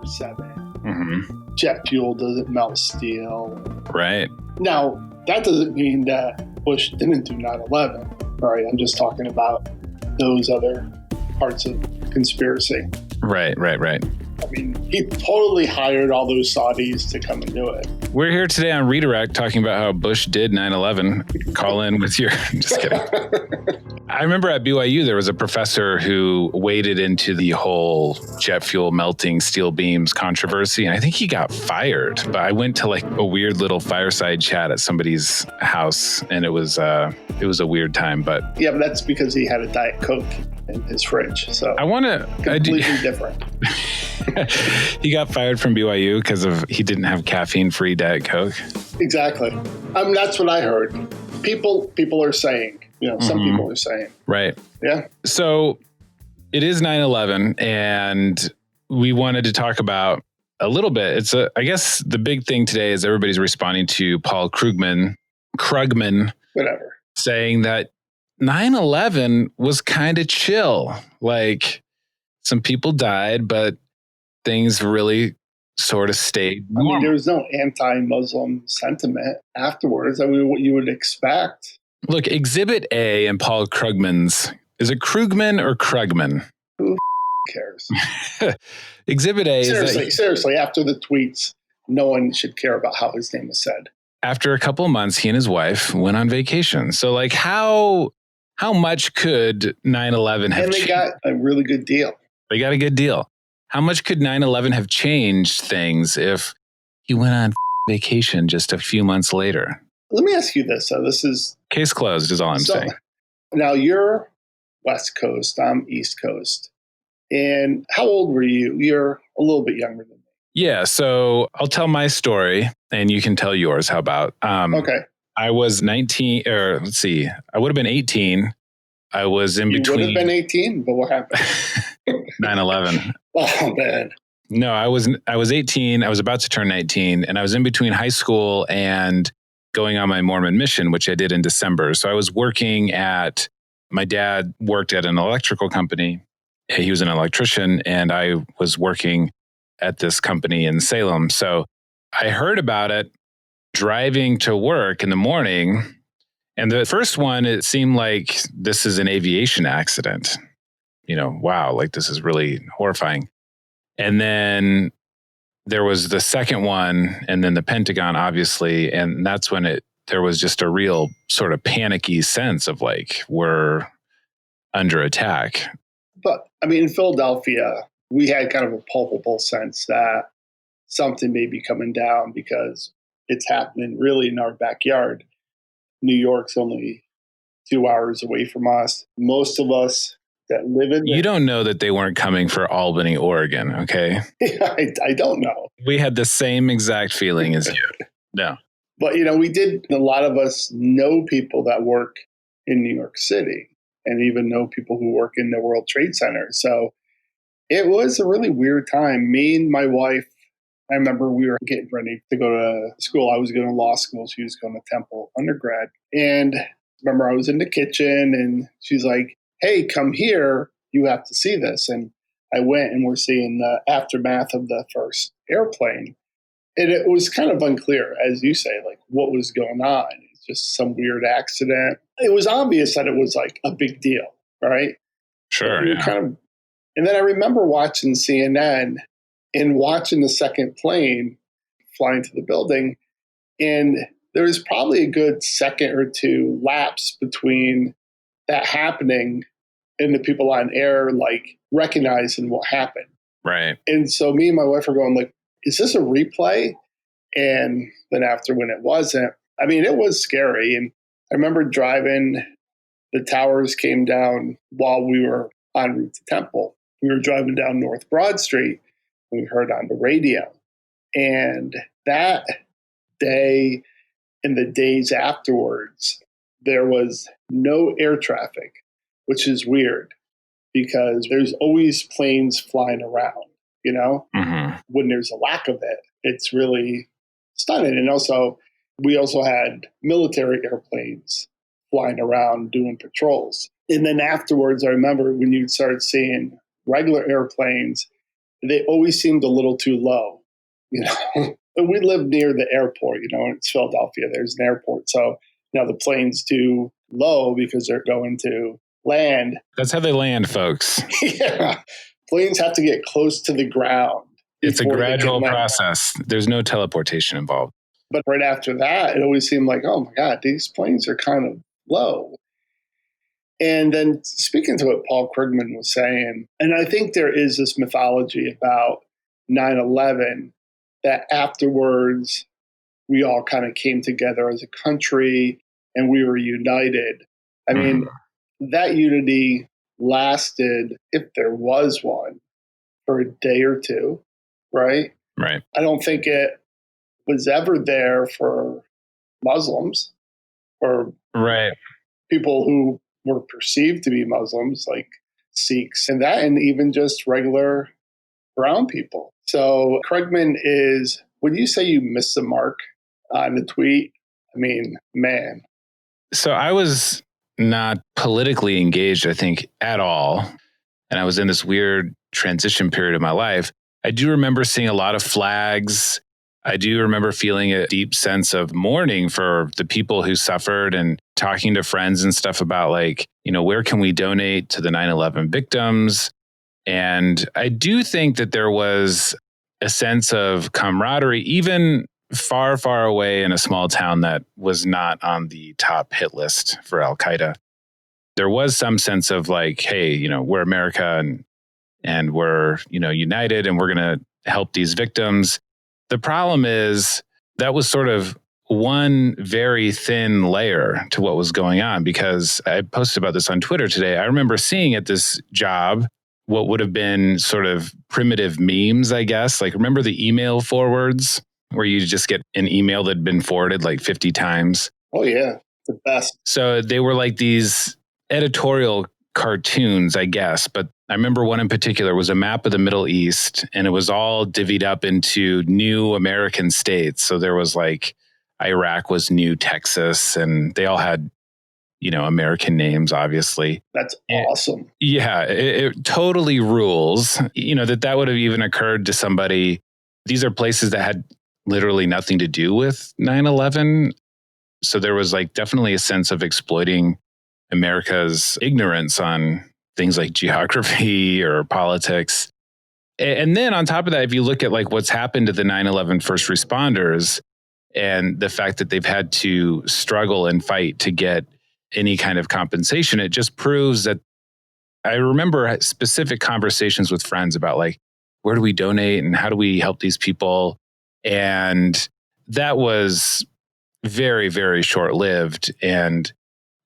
7. Mm-hmm. Jet fuel doesn't melt steel. Right. Now, that doesn't mean that Bush didn't do 9/11. Right? I'm just talking about those other parts of conspiracy. Right. I mean, he totally hired all those Saudis to come and do it. We're here today on Redirect talking about how Bush did 9/11. Call in with your... Just kidding. I remember at BYU, there was a professor who waded into the whole jet fuel melting steel beams controversy. And I think he got fired. But I went to like a weird little fireside chat at somebody's house. And it was a weird time. But yeah, but that's because he had a Diet Coke in his fridge. So I want to... Completely different. He got fired from BYU because he didn't have caffeine-free Diet Coke. Exactly. That's what I heard. People are saying. Some people are saying. Right. Yeah. So it is 9/11, and we wanted to talk about a little bit. I guess the big thing today is everybody's responding to Paul Krugman, whatever, saying that 9/11 was kind of chill. Like, some people died, but things really sort of stayed normal. I mean, there was no anti-Muslim sentiment afterwards. I mean, what you would expect. Look, Exhibit A in Paul Krugman's, is it Krugman or Krugman? Who cares? Exhibit A seriously, after the tweets, no one should care about how his name is said. After a couple of months, he and his wife went on vacation. So, like, how much could 9/11 have changed? And they got a really good deal. They got a good deal. How much could 9/11 have changed things if he went on vacation just a few months later? Let me ask you this. So this is... Case closed is all I'm saying. Now, you're West Coast. I'm East Coast. And how old were you? You're a little bit younger than me. Yeah. So I'll tell my story and you can tell yours. How about? Okay. I was 19, or let's see, I would have been 18. I was in between. You would have been 18, but what happened? 9/11. Oh, man. No, I was 18. I was about to turn 19, and I was in between high school and going on my Mormon mission, which I did in December. So I was my dad worked at an electrical company. He was an electrician, and I was working at this company in Salem. So I heard about it driving to work in the morning. And the first one, it seemed like this is an aviation accident. Wow, like this is really horrifying. And then there was the second one, and then the Pentagon, obviously. And that's when there was just a real sort of panicky sense of like, we're under attack. But I mean, in Philadelphia, we had kind of a palpable sense that something may be coming down because it's happening really in our backyard. New York's only 2 hours away from us. Most of us that live in... You don't know that they weren't coming for Albany, Oregon, okay? I don't know. We had the same exact feeling as you. No. But, a lot of us know people that work in New York City and even know people who work in the World Trade Center. So it was a really weird time. Me and my wife, I remember we were getting ready to go to school. I was going to law school. She was going to Temple undergrad. And remember, I was in the kitchen and she's like, hey, come here. You have to see this. And I went and we're seeing the aftermath of the first airplane. And it was kind of unclear, as you say, like what was going on. It's just some weird accident. It was obvious that it was like a big deal, right? Sure. Yeah. And then I remember watching CNN and watching the second plane flying to the building. And there was probably a good second or two lapse between that happening and the people on air, like recognizing what happened. Right. And so me and my wife are going like, is this a replay? And then after, when it wasn't, I mean, it was scary. And I remember driving, the towers came down while we were en route to Temple. We were driving down North Broad Street. We heard on the radio. And that day and the days afterwards, there was no air traffic, which is weird because there's always planes flying around, Mm-hmm. When there's a lack of it, it's really stunning. And also, we also had military airplanes flying around doing patrols. And then afterwards, I remember when you started seeing regular airplanes, they always seemed a little too low. We live near the airport, it's Philadelphia. There's an airport. So, the plane's too low because they're going to land. That's how they land, folks. Yeah. Planes have to get close to the ground. It's a gradual process. There's no teleportation involved. But right after that, it always seemed like, oh my God, these planes are kind of low. And then speaking to what Paul Krugman was saying, and I think there is this mythology about 9/11 that afterwards we all kind of came together as a country and we were united. I mean, that unity lasted, if there was one, for a day or two, right? Right. I don't think it was ever there for Muslims or people who were perceived to be Muslims, like Sikhs and even just regular brown people. So Krugman is, when you say you missed the mark on the tweet, I mean, man. So I was not politically engaged, I think, at all. And I was in this weird transition period of my life. I do remember seeing a lot of flags. I do remember feeling a deep sense of mourning for the people who suffered and talking to friends and stuff about where can we donate to the 9/11 victims? And I do think that there was a sense of camaraderie, even far, far away in a small town that was not on the top hit list for Al Qaeda. There was some sense of hey, we're America and we're, united and we're going to help these victims. The problem is that was sort of one very thin layer to what was going on, because I posted about this on Twitter today. I remember seeing at this job what would have been sort of primitive memes, I guess. Remember the email forwards where you just get an email that had been forwarded 50 times? Oh, yeah. The best. So they were these editorial cartoons, I guess. But I remember one in particular was a map of the Middle East, and it was all divvied up into new American states. So there was Iraq was New Texas, and they all had, American names, obviously. That's awesome. Yeah, it totally rules, that would have even occurred to somebody. These are places that had literally nothing to do with 9/11. So there was definitely a sense of exploiting America's ignorance on things like geography or politics. And then on top of that, if you look at what's happened to the 9/11 first responders and the fact that they've had to struggle and fight to get any kind of compensation, it just proves that. I remember specific conversations with friends about where do we donate and how do we help these people? And that was very, very short-lived. And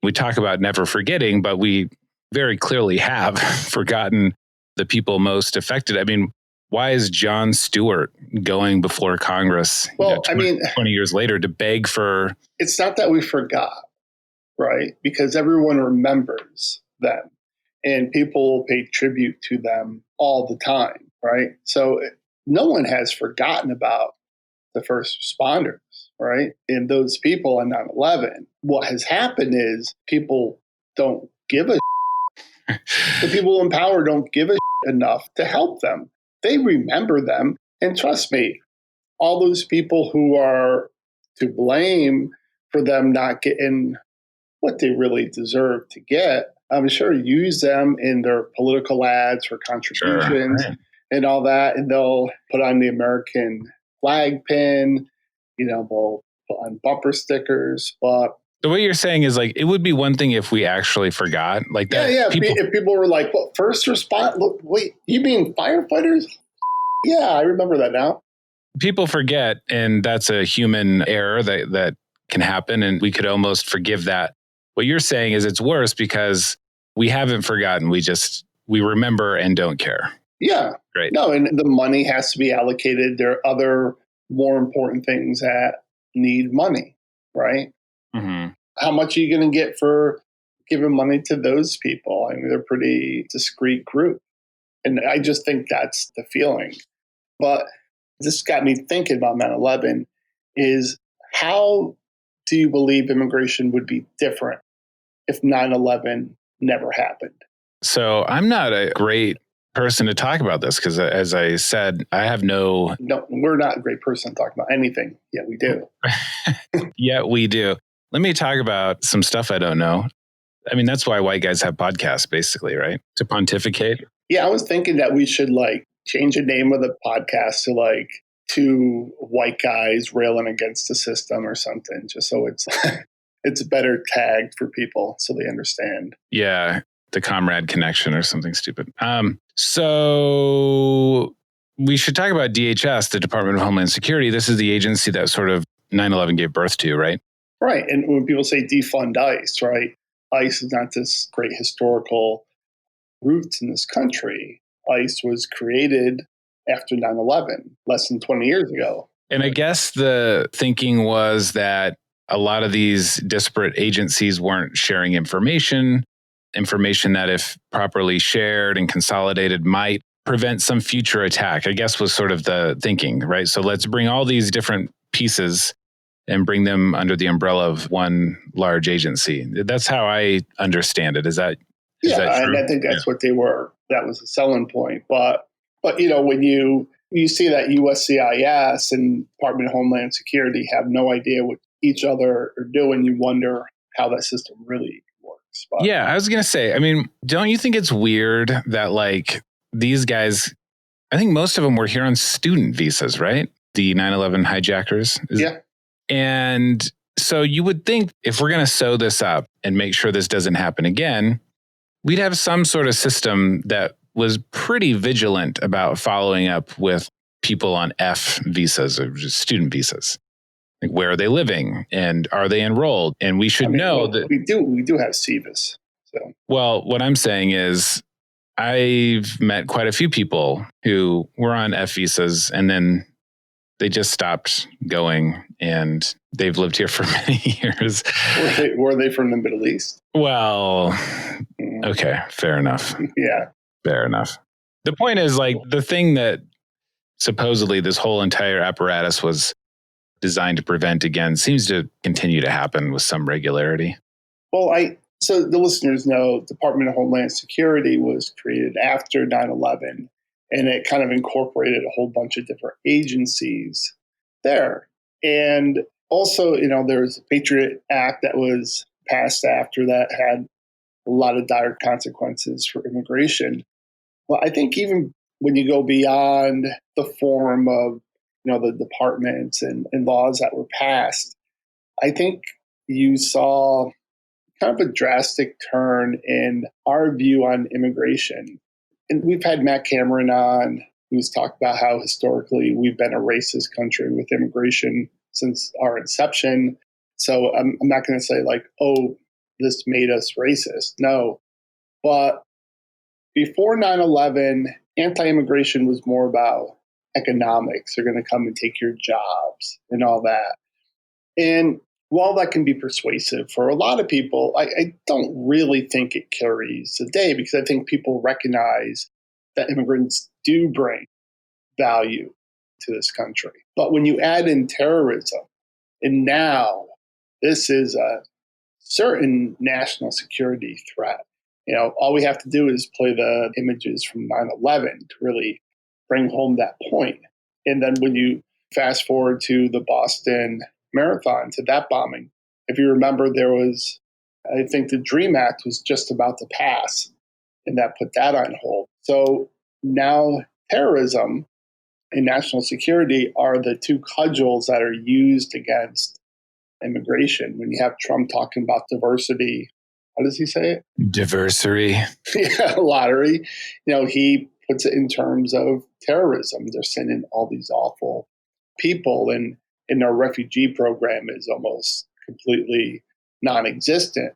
we talk about never forgetting, but we very clearly have forgotten the people most affected. I mean, why is Jon Stewart going before Congress 20 years later to beg for... It's not that we forgot, right? Because everyone remembers them and people pay tribute to them all the time, right? So no one has forgotten about the first responders, right? And those people on 9/11. What has happened is people don't give a the people in power don't give a enough to help them. They remember them. And trust me, all those people who are to blame for them not getting what they really deserve to get, I'm sure use them in their political ads for contributions and all that. And they'll put on the American flag pin, they'll put on bumper stickers. But so what you're saying is it would be one thing if we actually forgot that. Yeah. If people were well, first respond. Look, wait, you mean firefighters? Yeah, I remember that now. People forget, and that's a human error that can happen, and we could almost forgive that. What you're saying is it's worse because we haven't forgotten. We remember and don't care. Yeah. Right. No, and the money has to be allocated. There are other more important things that need money, right? Mm-hmm. How much are you going to get for giving money to those people? I mean, they're a pretty discreet group. And I just think that's the feeling. But this got me thinking about 9/11 is how do you believe immigration would be different if 9/11 never happened? So I'm not a great person to talk about this because, as I said, I have no. No, we're not a great person to talk about anything. Yet we do. Yet we do. Let me talk about some stuff I don't know. I mean, that's why white guys have podcasts, basically, right? To pontificate. Yeah, I was thinking that we should change the name of the podcast to two white guys railing against the system or something, just so it's it's better tagged for people so they understand. Yeah, the comrade connection or something stupid. So we should talk about DHS, the Department of Homeland Security. This is the agency that sort of 9/11 gave birth to, right? Right. And when people say defund ICE, right? ICE is not this great historical roots in this country. ICE was created after 9/11, less than 20 years ago. And I guess the thinking was that a lot of these disparate agencies weren't sharing information that, if properly shared and consolidated, might prevent some future attack, I guess was sort of the thinking, right? So let's bring all these different pieces and bring them under the umbrella of one large agency. That's how I understand it. Is that true? And I think that's what they were. That was a selling point. But when you see that USCIS and Department of Homeland Security have no idea what each other are doing, you wonder how that system really works. But, yeah, I was going to say, I mean, don't you think it's weird that these guys, I think most of them were here on student visas, right? The 9/11 hijackers. Yeah. And so you would think if we're going to sew this up and make sure this doesn't happen again, we'd have some sort of system that was pretty vigilant about following up with people on F visas or just student visas. Like, where are they living and are they enrolled? And we should know that we do have CVIS. So, well, what I'm saying is I've met quite a few people who were on F visas and then they just stopped going and they've lived here for many years. Were they from the Middle East? Well, okay, fair enough. Yeah. Fair enough. The point is, the thing that supposedly this whole entire apparatus was designed to prevent again seems to continue to happen with some regularity. Well, so the listeners know Department of Homeland Security was created after 9/11, and it kind of incorporated a whole bunch of different agencies there. And also, there was a Patriot Act that was passed after that, had a lot of dire consequences for immigration. Well, I think even when you go beyond the form of, the departments and laws that were passed, I think you saw kind of a drastic turn in our view on immigration. And we've had Matt Cameron on, who's talked about how historically we've been a racist country with immigration since our inception. So I'm not going to say this made us racist. No. But before 9/11, anti-immigration was more about economics. They're going to come and take your jobs and all that. And while that can be persuasive for a lot of people, I don't really think it carries the day, because I think people recognize that immigrants do bring value to this country. But when you add in terrorism, and now this is a certain national security threat, all we have to do is play the images from 9/11 to really bring home that point. And then when you fast forward to the Boston Marathon, to that bombing, if you remember, there was, I think the DREAM Act was just about to pass, and that put that on hold. So now terrorism and national security are the two cudgels that are used against immigration. When you have Trump talking about diversity, how does he say it? Diversity. Yeah, lottery. He puts it in terms of terrorism. They're sending all these awful people, and our refugee program is almost completely non-existent.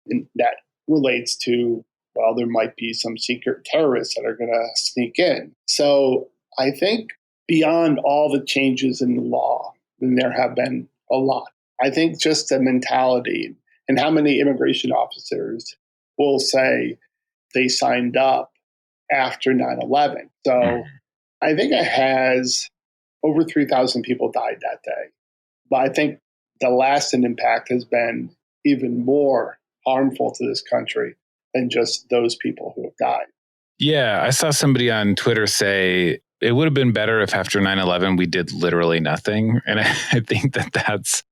And that relates to, well, there might be some secret terrorists that are going to sneak in. So I think beyond all the changes in the law, and there have been a lot, I think just the mentality and how many immigration officers will say they signed up after 9/11. So I think it has over 3,000 people died that day. But I think the lasting impact has been even more harmful to this country than just those people who have died. Yeah, I saw somebody on Twitter say it would have been better if after 9/11 we did literally nothing. And I think that that's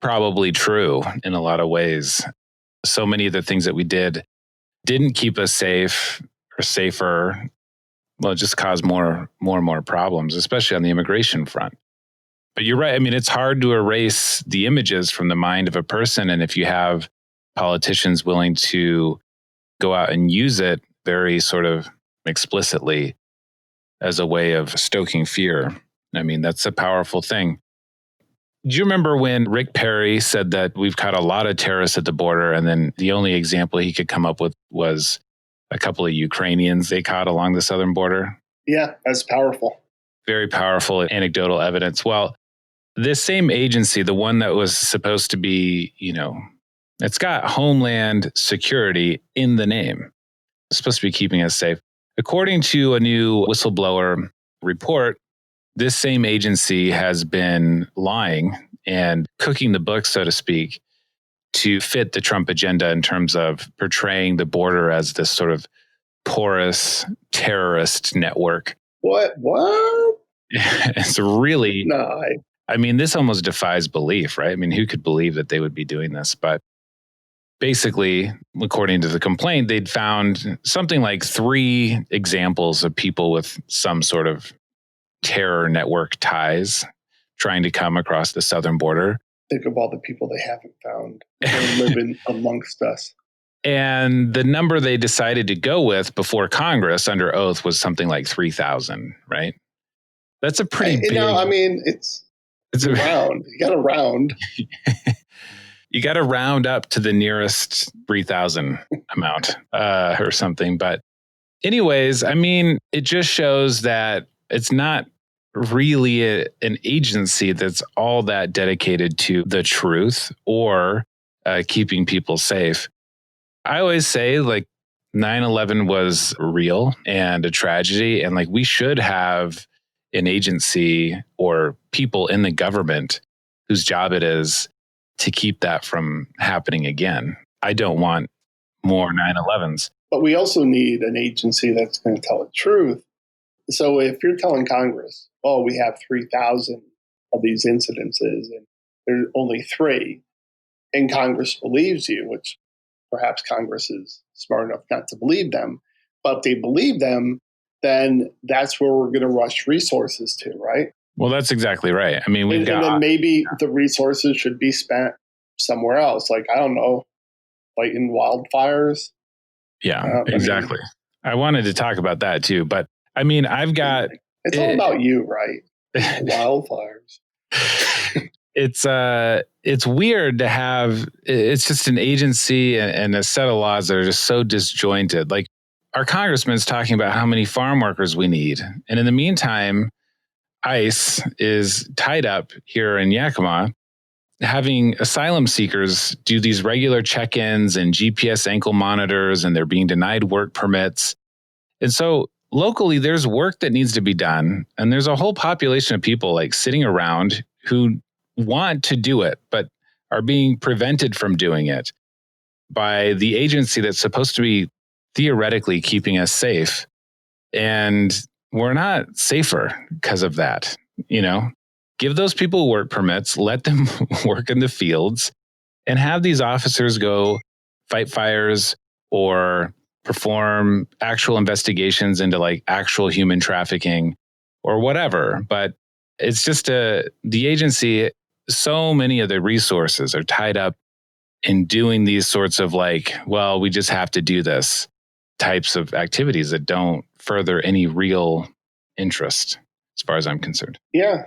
probably true in a lot of ways. So many of the things that we didn't keep us safe or safer. Well, it just caused more and more problems, especially on the immigration front. But you're right. I mean, it's hard to erase the images from the mind of a person. And if you have politicians willing to go out and use it very sort of explicitly as a way of stoking fear, I mean, that's a powerful thing. Do you remember when Rick Perry said that we've caught a lot of terrorists at the border, and then the only example he could come up with was a couple of Ukrainians they caught along the southern border? Yeah, that's powerful. Very powerful anecdotal evidence. Well, this same agency, the one that was supposed to be, it's got Homeland Security in the name. It's supposed to be keeping us safe. According to a new whistleblower report, this same agency has been lying and cooking the books, so to speak, to fit the Trump agenda in terms of portraying the border as this sort of porous terrorist network. What? It's really, No, I mean, this almost defies belief, right? I mean, who could believe that they would be doing this? But basically, according to the complaint, they'd found something like 3 examples of people with some sort of terror network ties trying to come across the southern border. think of all the people they haven't found. They're living amongst us. And the number they decided to go with before Congress under oath was something like 3,000, right? That's a pretty big. I mean, it's a round. You got to round. You got to round up to the nearest 3,000 amount or something. But anyways, I mean, it just shows that it's not really an agency that's all that dedicated to the truth or keeping people safe. I always say, like, 9/11 was real and a tragedy. And like, we should have an agency or people in the government whose job it is to keep that from happening again. I don't want more 9/11s. But we also need an agency that's going to tell the truth. So if you're telling Congress, oh, we have 3,000 of these incidences and there's only 3, and Congress believes you, which perhaps Congress is smart enough not to believe them, but if they believe them, then that's where we're going to rush resources to, right? Well, that's exactly right. I mean, and then maybe the resources should be spent somewhere else, like, I don't know, fighting wildfires. Yeah, exactly. I wanted to talk about that too, but I mean, I've got. It's all about you, right? Wildfires. It's weird to have. It's just an agency and a set of laws that are just so disjointed. Like, our congressman's talking about how many farm workers we need, and in the meantime, ICE is tied up here in Yakima, having asylum seekers do these regular check-ins and GPS ankle monitors, and they're being denied work permits. And so locally, there's work that needs to be done. And there's a whole population of people like sitting around who want to do it, but are being prevented from doing it by the agency that's supposed to be theoretically keeping us safe. And we're not safer because of that. Give those people work permits, let them work in the fields, and have these officers go fight fires or perform actual investigations into like actual human trafficking or whatever. But it's just the agency, so many of the resources are tied up in doing these sorts of like, well, we just have to do this types of activities that don't further any real interest as far as I'm concerned. Yeah.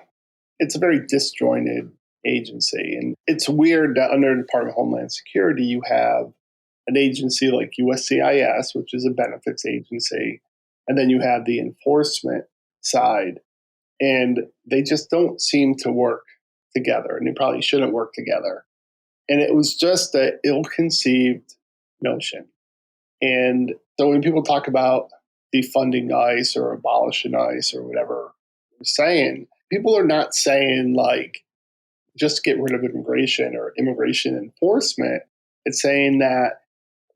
It's a very disjointed agency. And it's weird that under the Department of Homeland Security, you have an agency like USCIS, which is a benefits agency, and then you have the enforcement side. And they just don't seem to work together, and they probably shouldn't work together. And it was just an ill-conceived notion. And so when people talk about defunding ICE or abolishing ICE or whatever they're saying, people are not saying like just get rid of immigration or immigration enforcement. It's saying that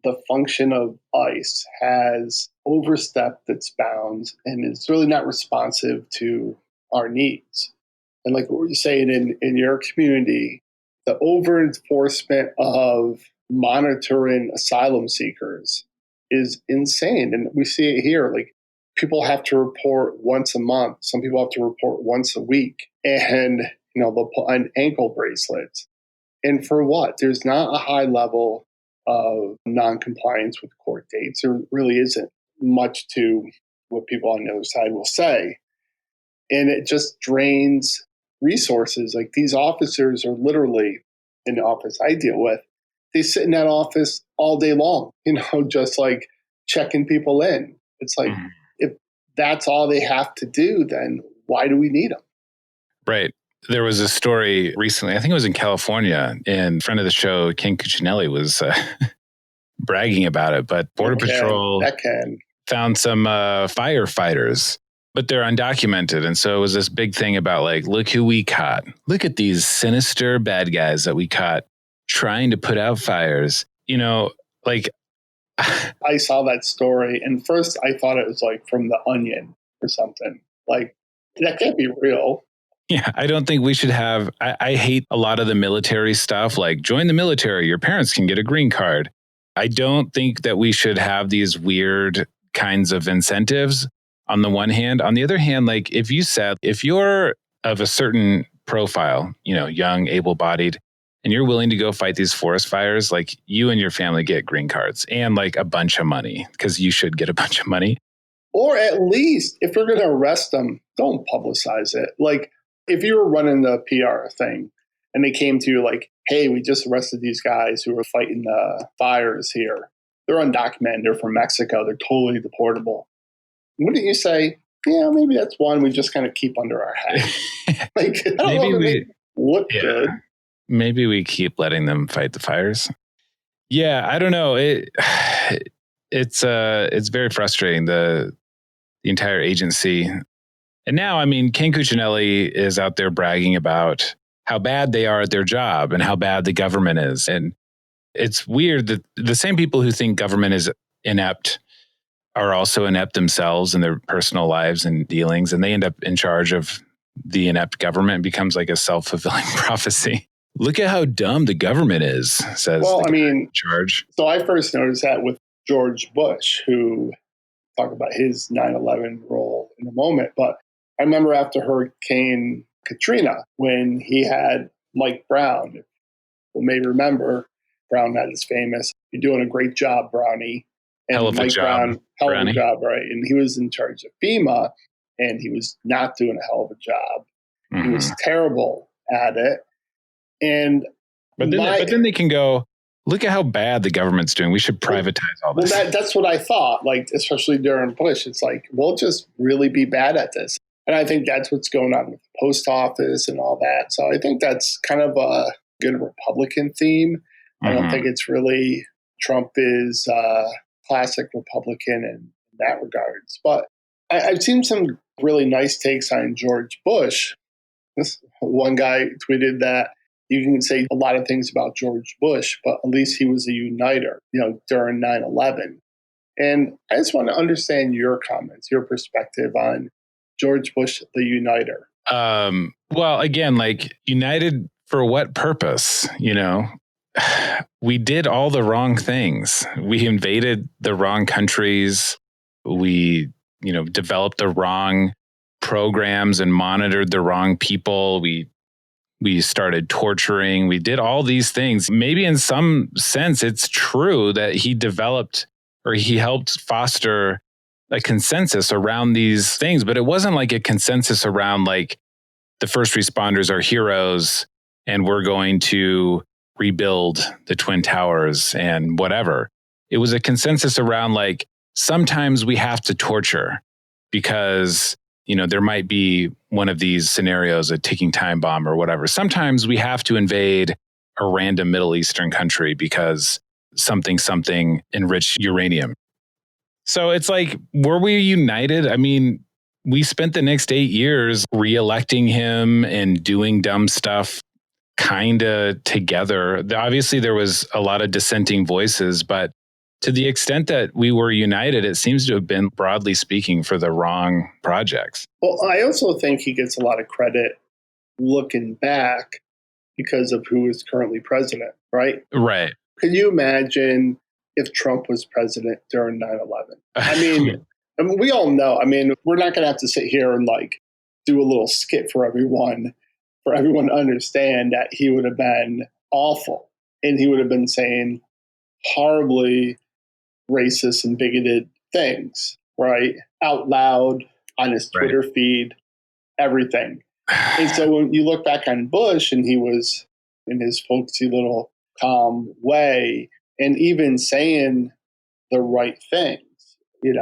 the function of ICE has overstepped its bounds and is really not responsive to our needs. And like what you're saying in your community, the over enforcement of monitoring asylum seekers is insane. And we see it here. Like people have to report once a month. Some people have to report once a week. And, they'll put on ankle bracelets. And for what? There's not a high level of non-compliance with court dates. There really isn't much to what people on the other side will say. And it just drains resources. Like these officers are literally in the office I deal with. They sit in that office all day long, just like checking people in. It's like, if that's all they have to do, then why do we need them? Right. There was a story recently, I think it was in California, and a friend of the show, Ken Cuccinelli, was bragging about it. But Border Patrol found some firefighters, but they're undocumented. And so it was this big thing about like, look who we caught. Look at these sinister bad guys that we caught trying to put out fires. Like I saw that story, and first I thought it was like from The Onion or something. Like, that can't be real. Yeah, I don't think we should have. I hate a lot of the military stuff, like join the military, your parents can get a green card. I don't think that we should have these weird kinds of incentives on the one hand. On the other hand, like if you're of a certain profile, young, able-bodied, and you're willing to go fight these forest fires, like you and your family get green cards and like a bunch of money, because you should get a bunch of money. Or at least if you're going to arrest them, don't publicize it. Like, if you were running the PR thing and they came to you like, hey, we just arrested these guys who were fighting the fires here. They're undocumented. They're from Mexico. They're totally deportable. Wouldn't you say, yeah, maybe that's one we just kind of keep under our hat? Like, I don't maybe know we look good. Maybe we keep letting them fight the fires. Yeah, I don't know. It's very frustrating, the entire agency. And now, Ken Cuccinelli is out there bragging about how bad they are at their job and how bad the government is. And it's weird that the same people who think government is inept are also inept themselves in their personal lives and dealings. And they end up in charge of the inept government. It becomes like a self-fulfilling prophecy. Look at how dumb the government is, says the guy in charge. So I first noticed that with George Bush, who talk about his 9/11 role in a moment. But I remember after Hurricane Katrina, when he had Mike Brown, if you may remember, Brown had his famous, "You're doing a great job, Brownie." And hell of a job, right? And he was in charge of FEMA, and he was not doing a hell of a job. Mm-hmm. He was terrible at it. But then they can go, look at how bad the government's doing. We should privatize all this. Well, that's what I thought, like, especially during Bush. It's like, we'll just really be bad at this. And I think that's what's going on with the post office and all that. So I think that's kind of a good Republican theme. Mm-hmm. I don't think it's really, Trump is classic Republican in that regards. But I've seen some really nice takes on George Bush. This one guy tweeted that you can say a lot of things about George Bush, but at least he was a uniter, during 9/11. And I just want to understand your comments, your perspective on George Bush, the uniter. Well, again, like, united for what purpose? We did all the wrong things. We invaded the wrong countries. We, developed the wrong programs and monitored the wrong people. We started torturing. We did all these things. Maybe in some sense, it's true that he developed or he helped foster a consensus around these things, but it wasn't like a consensus around like the first responders are heroes and we're going to rebuild the Twin Towers and whatever. It was a consensus around like, sometimes we have to torture because there might be one of these scenarios, a ticking time bomb or whatever. Sometimes we have to invade a random Middle Eastern country because something enriched uranium. So it's like, were we united? We spent the next 8 years re-electing him and doing dumb stuff kind of together. Obviously, there was a lot of dissenting voices, but to the extent that we were united, it seems to have been, broadly speaking, for the wrong projects. Well, I also think he gets a lot of credit looking back because of who is currently president, right? Right. Could you imagine if Trump was president during 9/11? I mean, we all know. I mean, we're not going to have to sit here and like do a little skit for everyone to understand that he would have been awful and he would have been saying horribly racist and bigoted things, right? Out loud on his Twitter feed, everything. And so when you look back on Bush and he was in his folksy little calm way and even saying the right things, he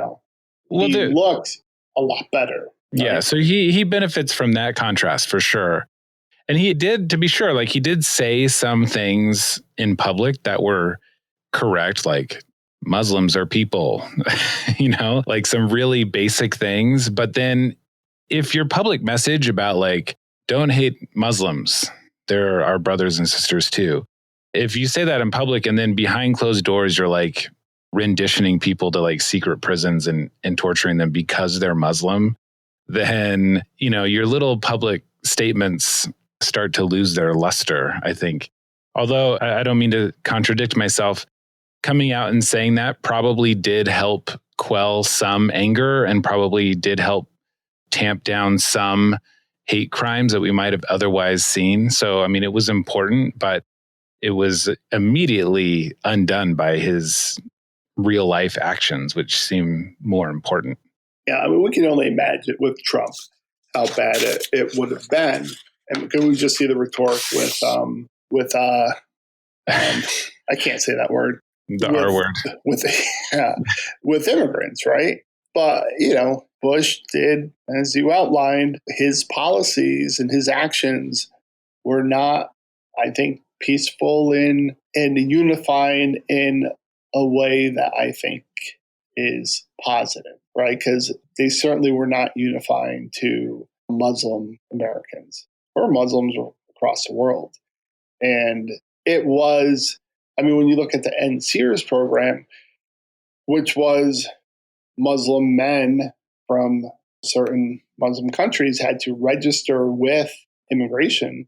looks a lot better. Right? Yeah. So he benefits from that contrast for sure. And he did, to be sure, like he did say some things in public that were correct, like Muslims are people, like some really basic things. But then if your public message about like, don't hate Muslims, they're our brothers and sisters too. If you say that in public and then behind closed doors, you're like renditioning people to like secret prisons and torturing them because they're Muslim, then, your little public statements start to lose their luster, I think. Although I don't mean to contradict myself, coming out and saying that probably did help quell some anger and probably did help tamp down some hate crimes that we might have otherwise seen. So, I mean, it was important, but it was immediately undone by his real life actions, which seem more important. Yeah, I mean, we can only imagine with Trump how bad it would have been. And can we just see the rhetoric with I can't say that word. R word. With immigrants, right? But, Bush did, as you outlined, his policies and his actions were not, I think, peaceful and unifying in a way that I think is positive, right? Because they certainly were not unifying to Muslim Americans or Muslims across the world. And it was, I mean, when you look at the End Sears program, which was Muslim men from certain Muslim countries had to register with immigration,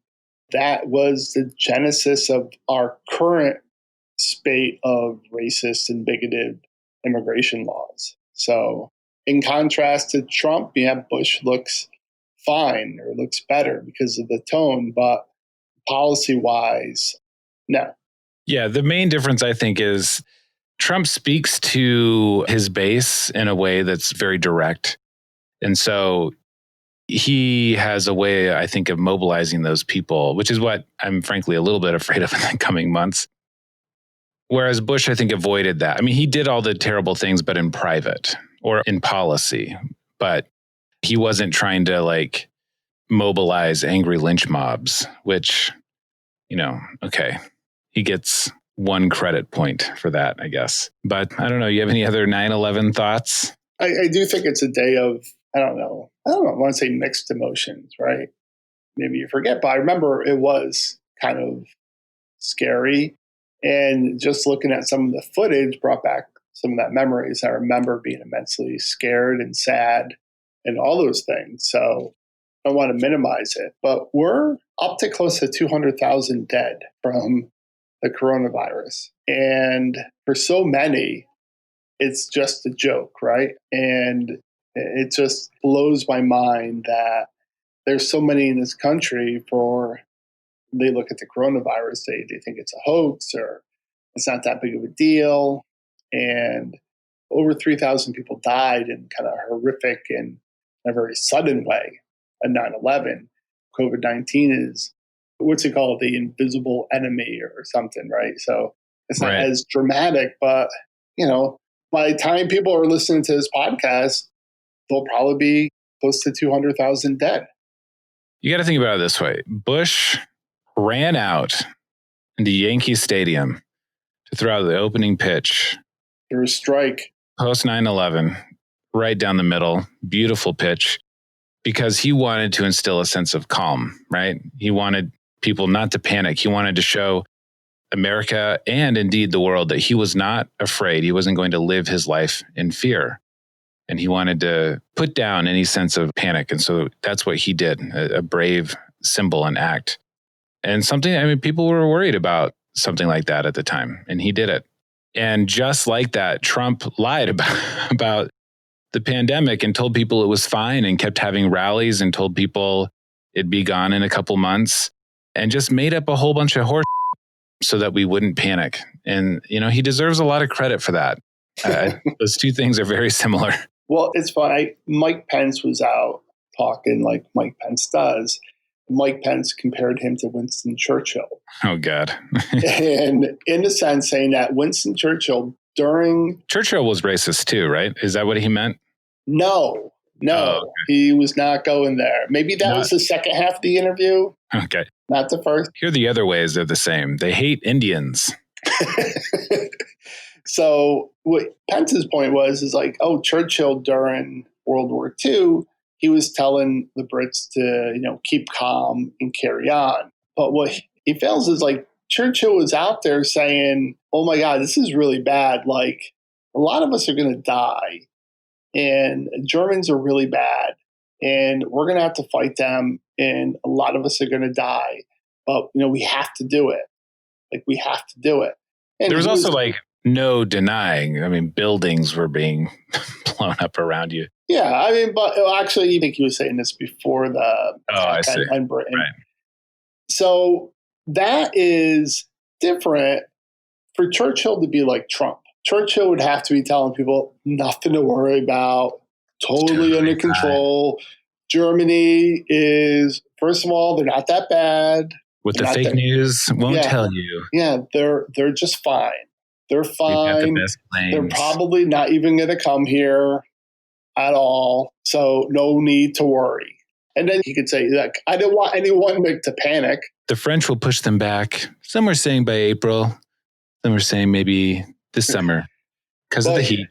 that was the genesis of our current spate of racist and bigoted immigration laws. So in contrast to Trump, Bush looks fine or looks better because of the tone, but policy-wise, no. Yeah, the main difference, I think, is Trump speaks to his base in a way that's very direct. And so he has a way, I think, of mobilizing those people, which is what I'm frankly a little bit afraid of in the coming months. Whereas Bush, I think, avoided that. I mean, he did all the terrible things, but in private or in policy. But he wasn't trying to like mobilize angry lynch mobs, which, okay, he gets one credit point for that, I guess. But I don't know. You have any other 9/11 thoughts? I do think it's a day of, I don't know. I want to say mixed emotions, right? Maybe you forget, but I remember it was kind of scary. And just looking at some of the footage brought back some of that memories. I remember being immensely scared and sad and all those things. So I don't want to minimize it, but we're up to close to 200,000 dead from the coronavirus. And for so many, it's just a joke, right? And it just blows my mind that there's so many in this country they look at the coronavirus, they think it's a hoax or it's not that big of a deal. And over 3,000 people died in kind of horrific and in a very sudden way on 9/11. COVID-19 is, what's it called? The invisible enemy or something, right? So it's not as dramatic, but, by the time people are listening to this podcast, there'll probably be close to 200,000 dead. You got to think about it this way. Bush ran out into Yankee Stadium to throw out the opening pitch. There was a strike. Post 9/11, right down the middle, beautiful pitch, because he wanted to instill a sense of calm, right? He wanted people not to panic. He wanted to show America and indeed the world that he was not afraid. He wasn't going to live his life in fear. And he wanted to put down any sense of panic. And so that's what he did, a brave symbol and act. And something, I mean, people were worried about something like that at the time, and he did it. And just like that, Trump lied about the pandemic and told people it was fine and kept having rallies and told people it'd be gone in a couple months and just made up a whole bunch of horse so that we wouldn't panic. And, you know, he deserves a lot of credit for that. Those two things are very similar. Well, it's funny. Mike Pence was out talking like Mike Pence does. Mike Pence compared him to Winston Churchill. Oh, God. And in a sense, saying that Winston Churchill Churchill was racist too, right? Is that what he meant? No, okay. He was not going there. Maybe that was the second half of the interview. Okay. Not the first. Here are the other ways they're the same. They hate Indians. So what Pence's point is like, oh, Churchill during World War II, he was telling the Brits to, you know, keep calm and carry on. But what he fails is like Churchill was out there saying, oh my God, this is really bad. Like a lot of us are going to die and Germans are really bad and we're going to have to fight them. And a lot of us are going to die, but you know, we have to do it. Like we have to do it. And there was also like no denying. I mean, buildings were being blown up around you. Yeah, I mean, but actually, I think he was saying this before the attack on Britain. Right. So that is different for Churchill to be like Trump. Churchill would have to be telling people nothing to worry about, totally under control. Germany is, first of all, they're not that bad. What the fake news won't tell you. Yeah, they're just fine. They're fine. They're probably not even going to come here at all. So no need to worry. And then he could say, like, I don't want anyone to panic. The French will push them back. Some were saying by April. Some were saying maybe this summer because of the heat.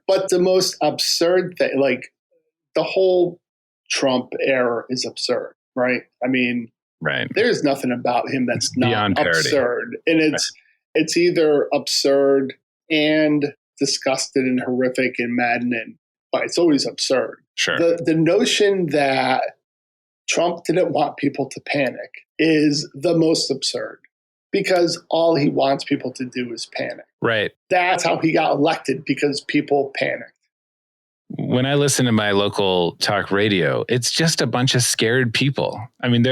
But the most absurd thing, like the whole Trump era is absurd, right? I mean, right. There's nothing about him that's not absurd. And it's either absurd and disgusted and horrific and maddening, but it's always absurd. Sure. The notion that Trump didn't want people to panic is the most absurd because all he wants people to do is panic. Right. That's how he got elected, because people panicked. When I listen to my local talk radio, it's just a bunch of scared people. I mean,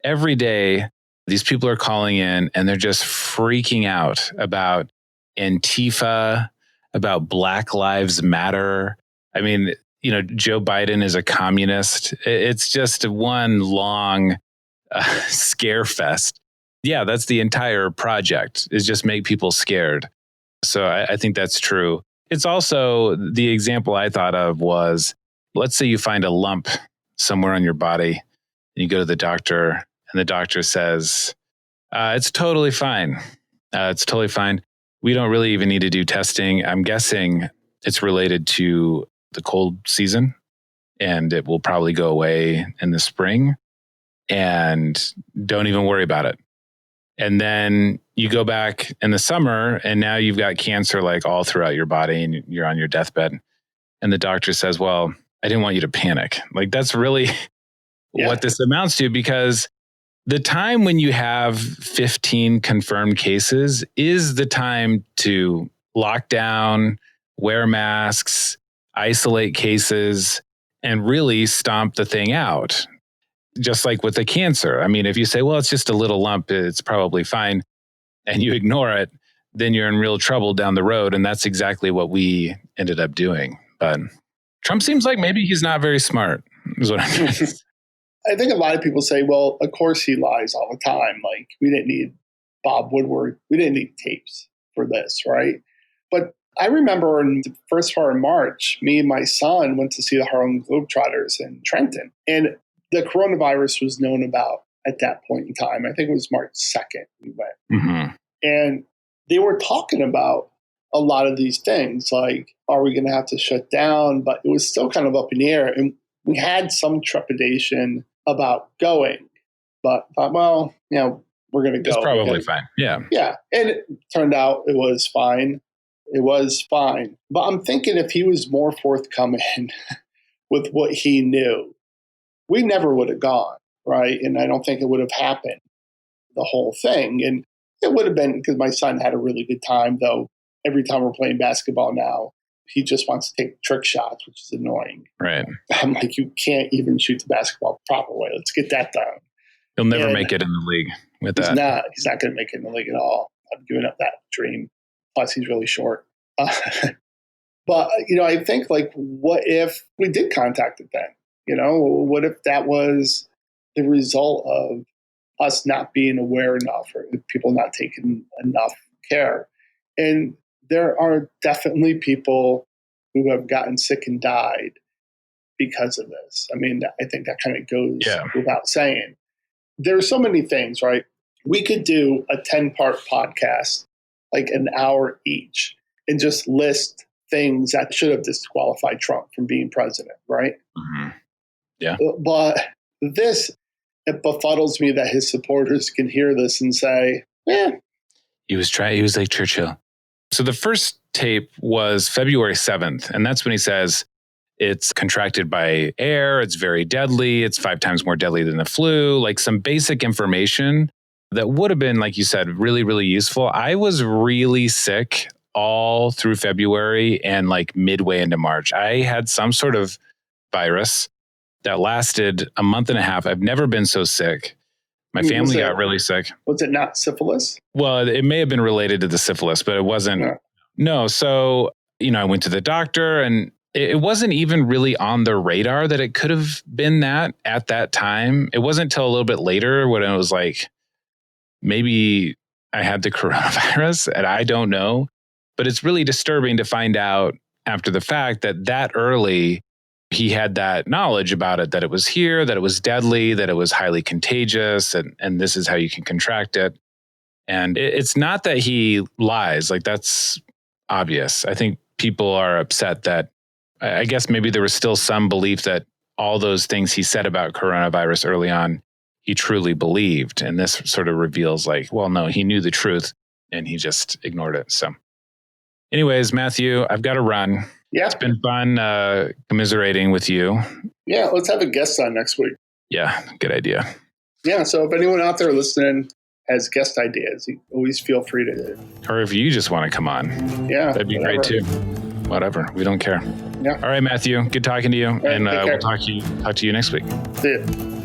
every day, these people are calling in and they're just freaking out about Antifa, about Black Lives Matter. I mean, you know, Joe Biden is a communist. It's just one long scare fest. Yeah, that's the entire project, is just make people scared. So I think that's true. It's also, the example I thought of was, let's say you find a lump somewhere on your body and you go to the doctor and the doctor says, it's totally fine. It's totally fine. We don't really even need to do testing. I'm guessing it's related to the cold season and it will probably go away in the spring, and don't even worry about it. And then you go back in the summer and now you've got cancer like all throughout your body and you're on your deathbed. And the doctor says, well, I didn't want you to panic. Like, that's really what this amounts to, because the time when you have 15 confirmed cases is the time to lock down, wear masks, isolate cases, and really stomp the thing out. Just like with the cancer. I mean, if you say, well, it's just a little lump, it's probably fine, and you ignore it, then you're in real trouble down the road. And that's exactly what we ended up doing. But Trump seems like maybe he's not very smart, is what I'm trying to say. I think a lot of people say, well, of course he lies all the time. Like, we didn't need Bob Woodward. We didn't need tapes for this, right? But I remember in the first part of March, me and my son went to see the Harlem Globetrotters in Trenton. And the coronavirus was known about at that point in time. I think it was March 2nd we went. Mm-hmm. And they were talking about a lot of these things, like, are we going to have to shut down? But it was still kind of up in the air. And we had some trepidation about going. But thought, well, you know, we're going to go. It's probably fine. Yeah. Yeah. And it turned out it was fine. It was fine. But I'm thinking if he was more forthcoming with what he knew, we never would have gone, right? And I don't think it would have happened, the whole thing. And it would have been because my son had a really good time, though. Every time we're playing basketball now, he just wants to take trick shots, which is annoying. Right. I'm like, you can't even shoot the basketball the proper way. Let's get that done. He'll never make it in the league with that. He's not going to make it in the league at all. I've given up that dream. Plus, he's really short. But, I think, like, what if we did contact it then? What if that was the result of us not being aware enough or people not taking enough care? And there are definitely people who have gotten sick and died because of this. I mean, I think that kind of goes without saying. There's so many things, right? We could do a 10-part podcast, like an hour each, and just list things that should have disqualified Trump from being president, right? Mm-hmm. Yeah. But it befuddles me that his supporters can hear this and say, he was like Churchill. So the first tape was February 7th, and that's when he says it's contracted by air, it's very deadly, it's 5 times more deadly than the flu, like some basic information that would have been, like you said, really, really useful. I was really sick all through February and like midway into March. I had some sort of virus that lasted a month and a half. I've never been so sick. My family got really sick. Was it not syphilis? Well, it may have been related to the syphilis, but it wasn't. No. So, I went to the doctor and it wasn't even really on the radar that it could have been that at that time. It wasn't until a little bit later when it was like, maybe I had the coronavirus and I don't know. But it's really disturbing to find out after the fact that early he had that knowledge about it, that it was here, that it was deadly, that it was highly contagious, and this is how you can contract it. And it's not that he lies, like that's obvious. I think people are upset that, I guess maybe there was still some belief that all those things he said about coronavirus early on, he truly believed. And this sort of reveals like, well, no, he knew the truth and he just ignored it. So anyways, Matthew, I've got to run. Yeah. It's been fun commiserating with you. Yeah, let's have a guest on next week. Yeah, good idea. Yeah, so if anyone out there listening has guest ideas, always feel free to. Or if you just want to come on. Yeah. That'd be great too. Whatever. We don't care. Yeah. All right, Matthew. Good talking to you. Right, and we'll talk to you next week. See you.